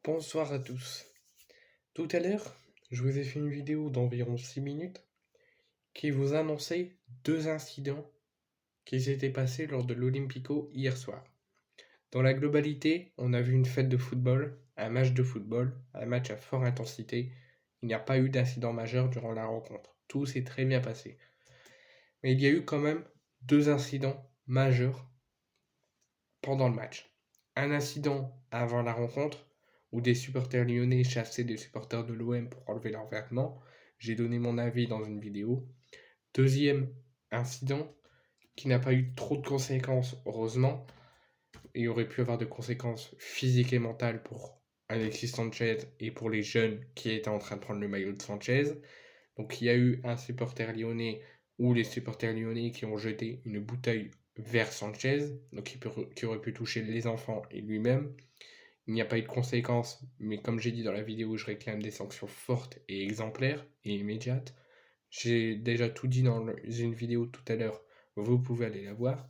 Bonsoir à tous. Tout à l'heure, je vous ai fait une vidéo d'environ 6 minutes qui vous annonçait deux incidents qui s'étaient passés lors de l'Olympico hier soir. Dans la globalité, on a vu une fête de football, un match de football, un match à forte intensité. Il n'y a pas eu d'incident majeur durant la rencontre. Tout s'est très bien passé. Mais il y a eu quand même deux incidents majeurs pendant le match. Un incident avant la rencontre où des supporters lyonnais chassaient des supporters de l'OM pour enlever leurs vêtements. J'ai donné mon avis dans une vidéo. Deuxième incident qui n'a pas eu trop de conséquences, heureusement. Il aurait pu avoir de conséquences physiques et mentales pour Alexis Sanchez et pour les jeunes qui étaient en train de prendre le maillot de Sanchez. Donc il y a eu un supporter lyonnais ou les supporters lyonnais qui ont jeté une bouteille vers Sanchez, donc qui aurait pu toucher les enfants et lui-même. Il n'y a pas eu de conséquences, mais comme j'ai dit dans la vidéo, je réclame des sanctions fortes et exemplaires et immédiates. J'ai déjà tout dit dans une vidéo tout à l'heure, vous pouvez aller la voir.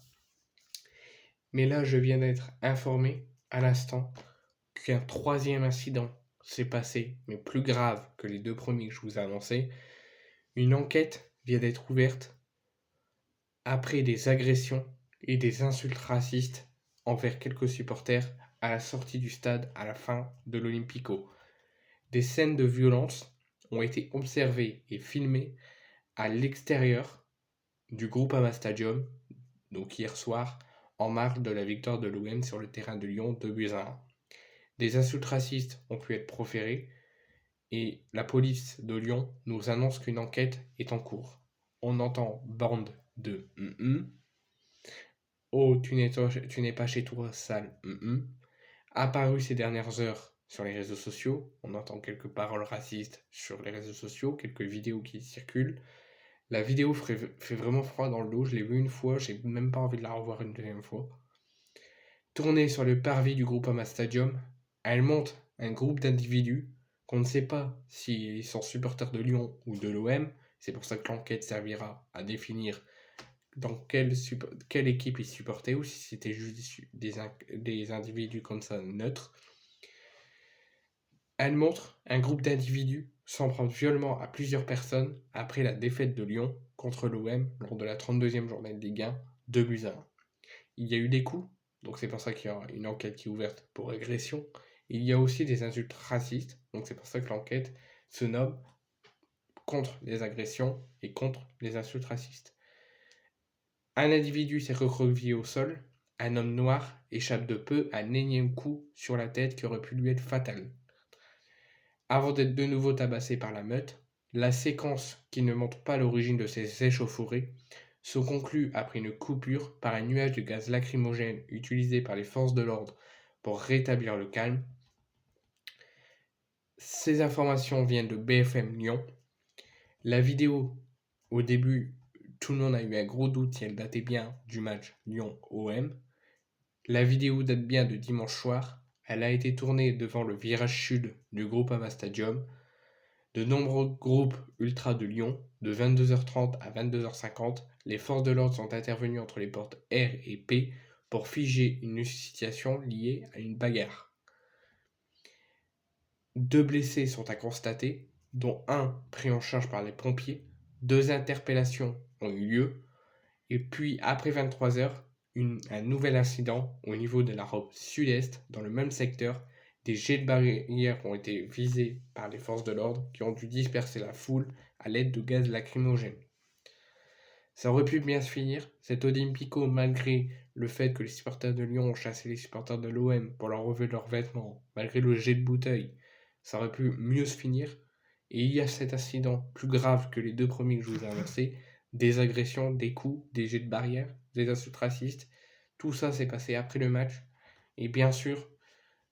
Mais là, je viens d'être informé à l'instant qu'un troisième incident s'est passé, mais plus grave que les deux premiers que je vous ai annoncés. Une enquête vient d'être ouverte après des agressions et des insultes racistes envers quelques supporters à la sortie du stade à la fin de l'Olympico. Des scènes de violence ont été observées et filmées à l'extérieur du Groupama Stadium, donc hier soir, en marge de la victoire de l'OM sur le terrain de Lyon 2-1. Des insultes racistes ont pu être proférées et la police de Lyon nous annonce qu'une enquête est en cours. On entend bande de oh, tu n'es pas chez toi, sale apparu ces dernières heures sur les réseaux sociaux. On entend quelques paroles racistes sur les réseaux sociaux, quelques vidéos qui circulent. La vidéo fait vraiment froid dans le dos. Je l'ai vue une fois, j'ai même pas envie de la revoir une deuxième fois. Tournée sur le parvis du Groupama Stadium, elle montre un groupe d'individus qu'on ne sait pas s'ils sont supporters de Lyon ou de l'OM. C'est pour ça que l'enquête servira à définir dans quelle équipe ils supportaient ou si c'était juste des individus comme ça neutres. Elle montre un groupe d'individus s'en prendre violemment à plusieurs personnes après la défaite de Lyon contre l'OM lors de la 32e journée de Ligue 1, 2-1. Il y a eu des coups, donc c'est pour ça qu'il y a une enquête qui est ouverte pour agression. Il y a aussi des insultes racistes, donc c'est pour ça que l'enquête se nomme contre les agressions et contre les insultes racistes. Un individu s'est recroquevillé au sol, un homme noir échappe de peu à un énième coup sur la tête qui aurait pu lui être fatal. Avant d'être de nouveau tabassé par la meute, la séquence qui ne montre pas l'origine de ces échauffourées se conclut après une coupure par un nuage de gaz lacrymogène utilisé par les forces de l'ordre pour rétablir le calme. Ces informations viennent de BFM Lyon. La vidéo, au début, tout le monde a eu un gros doute si elle datait bien du match Lyon-OM. La vidéo date bien de dimanche soir. Elle a été tournée devant le virage sud du Groupama Stadium. De nombreux groupes ultras de Lyon, de 22h30 à 22h50, les forces de l'ordre sont intervenues entre les portes R et P pour figer une situation liée à une bagarre. 2 blessés sont à constater, dont un pris en charge par les pompiers. 2 interpellations ont eu lieu. Et puis, après 23h, un nouvel incident au niveau de la robe sud-est, dans le même secteur. Des jets de barrières ont été visés par les forces de l'ordre qui ont dû disperser la foule à l'aide de gaz lacrymogène. Ça aurait pu bien se finir, cet Olympico, malgré le fait que les supporters de Lyon ont chassé les supporters de l'OM pour leur enlever leurs vêtements, malgré le jet de bouteille, ça aurait pu mieux se finir. Et il y a cet incident plus grave que les deux premiers que je vous ai annoncés, des agressions, des coups, des jets de barrière, des insultes racistes. Tout ça s'est passé après le match. Et bien sûr,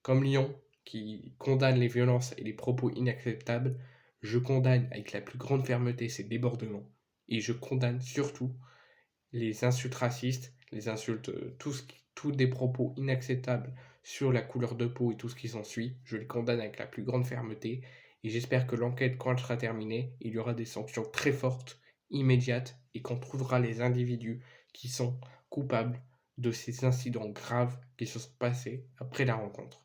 comme Lyon, qui condamne les violences et les propos inacceptables, je condamne avec la plus grande fermeté ces débordements. Et je condamne surtout les insultes racistes, les insultes, tous des propos inacceptables sur la couleur de peau et tout ce qui s'ensuit. Je les condamne avec la plus grande fermeté. Et j'espère que l'enquête, quand elle sera terminée, il y aura des sanctions très fortes, immédiates, et qu'on trouvera les individus qui sont coupables de ces incidents graves qui se sont passés après la rencontre.